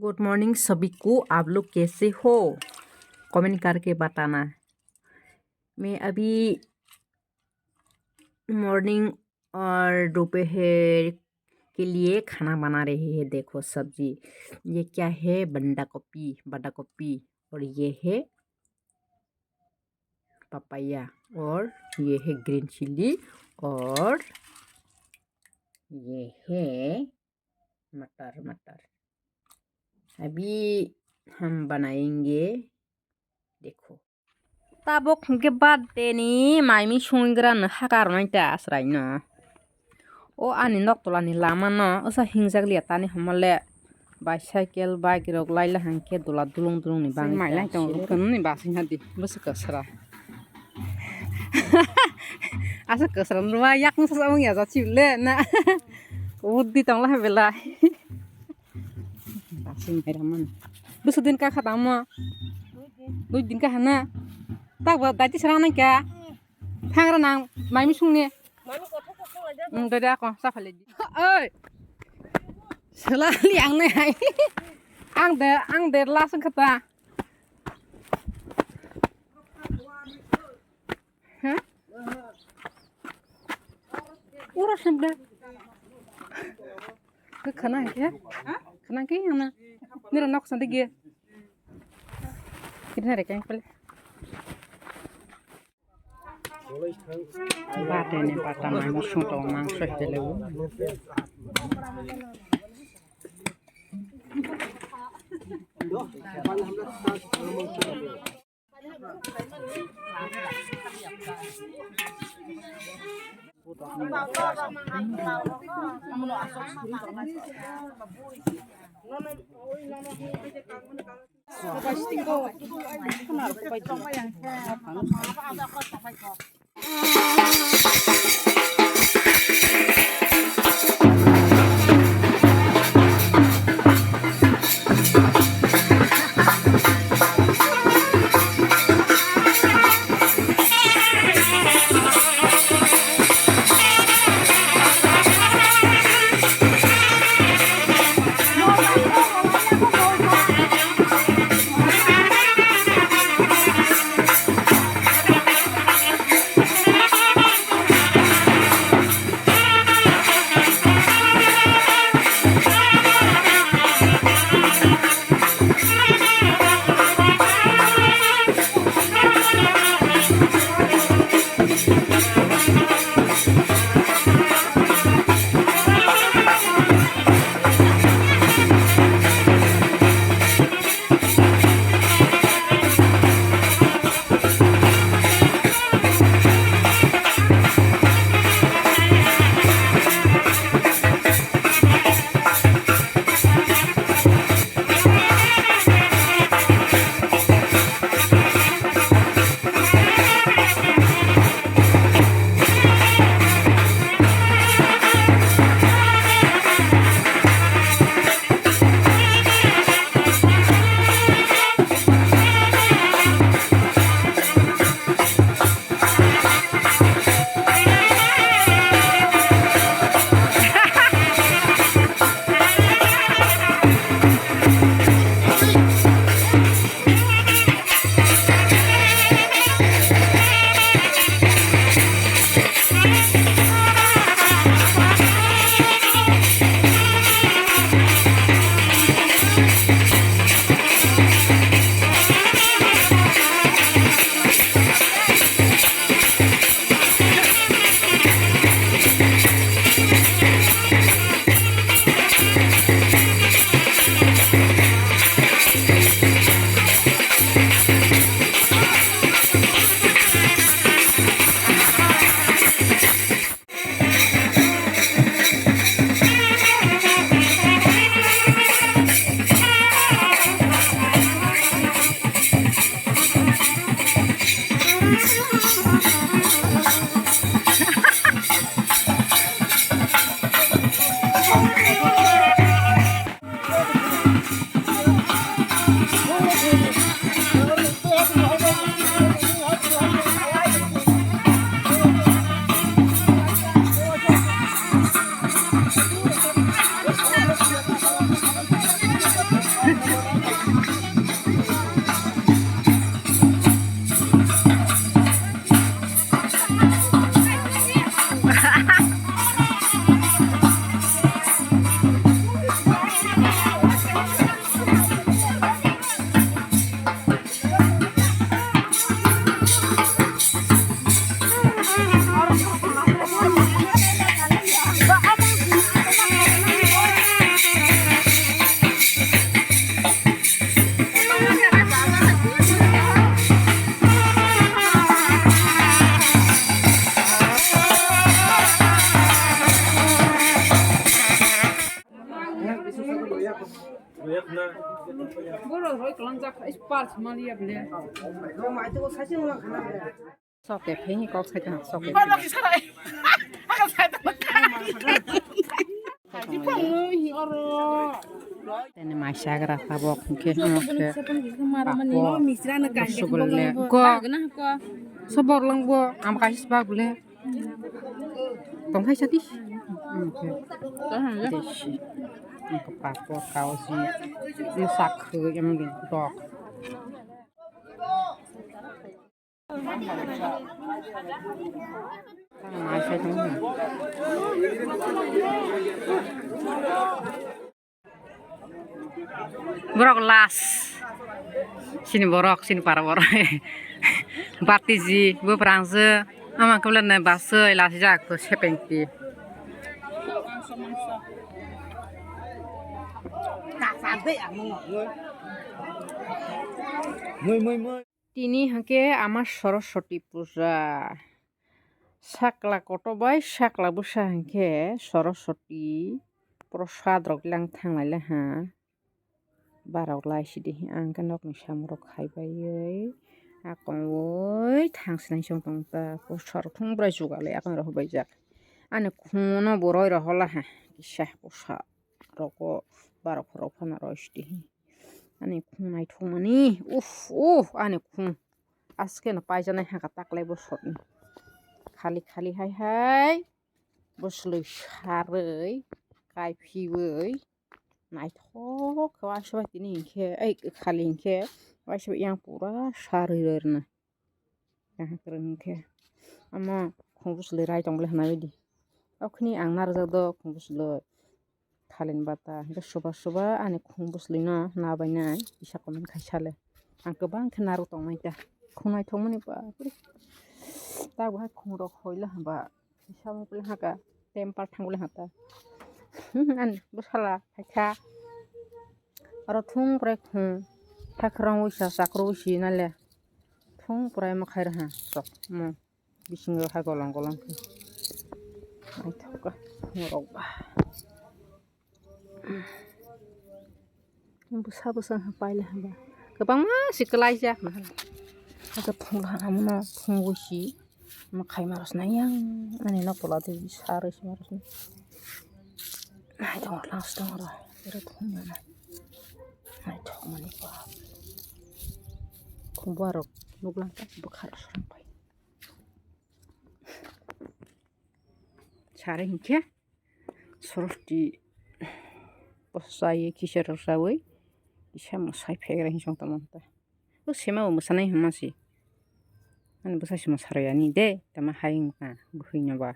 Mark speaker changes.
Speaker 1: Good morning सभी को। आप लोग कैसे हो कमेंट करके बताना। मैं अभी मॉर्निंग और दोपहर के लिए खाना बना रही है। देखो सब्जी, ये क्या है, बंदा गोभी और ये है पपाया और ये है ग्रीन चिल्ली और ये है मटर। अभी हम बनाएंगे। देखो tabok ke birthday ni maimi sungran hakaron ta asrai no o ani noktol ani lama no osa hingjak liya tani hamale bicycle bike rok laila hangke dula dulung ni bang mai lai tong kun ni basing hadi bus kasra asa kasra ruwa yak nu sa ya za chile na uddi tong la bela basing mai raman bus din ka khata mo din ka hana tak ba dati serang nang ka hangra nang maimi sungni dada ko sa phale di oi sela liang ne hai ang de la sang khata ha ura samda ke khana ke yana nira nok sande ge kidna re kang pale bate ne pata mang soto mang sote lewu Soke pengi kau saja soke. Ini masih agak tabok mungkin boleh gua sebor lang gua am kasih sebab boleh tong hai sati deshi ke papo kau si masak yang mungkin dok masih tuh borok las sini borok sini para borok batizi bu prangse ama kebelan na base las jak to sepengti তিনি হাকে আমার সরস্বতী পূজা sakla kotobai sakla busa hangke soroswati prasad rok lang thanglai la ha barok lai sidi ang kanok ni samrok khaibai akoi thangsnai song tong ta posar thungbrai jugale akon ro bai jak ane khono boroi ro hola ha kisah posa roko barok ro phana ro sidi ane khunai thumani ane khun aske na paijanai ha ka taklai bo sotni खाली हाय बसलै सारै गायफिबै नायथक वासबा तिनि हिंखे खाली हिंखे वासबा yang pura सारै रना yang kerengke ama khungbuslai rai tongle hna baidi okhni ang narjak do khungbuslai thalen bata hingke soba ane khungbuslai no nabainai isa komen khaisale ang gobang khe naru tongnai ta khungnai thongmani ba ta bahai khungrok hoila haba hisab bole haka temper thangule hata an busala khaika aro thung prai khung thakrang wisa sakro wisi nale thung prai ma khaira ha sok mo bisingo ha golong ai thoka ngorok ba busa paile haba gobang ma siklai jak na aga thungla namna thungwisi makai maros nayang ane no pola de sare maros na ai dong las dong ro ira thungna na ai thok mani pa khumbarok nuglang ta bukhar sarang pai sare hinke sorti posai kisher sawi isha mosai phegra hin song tamon ta o sema o mosanai hamasi An busa sima sarayani de tama haing ka buhinya ba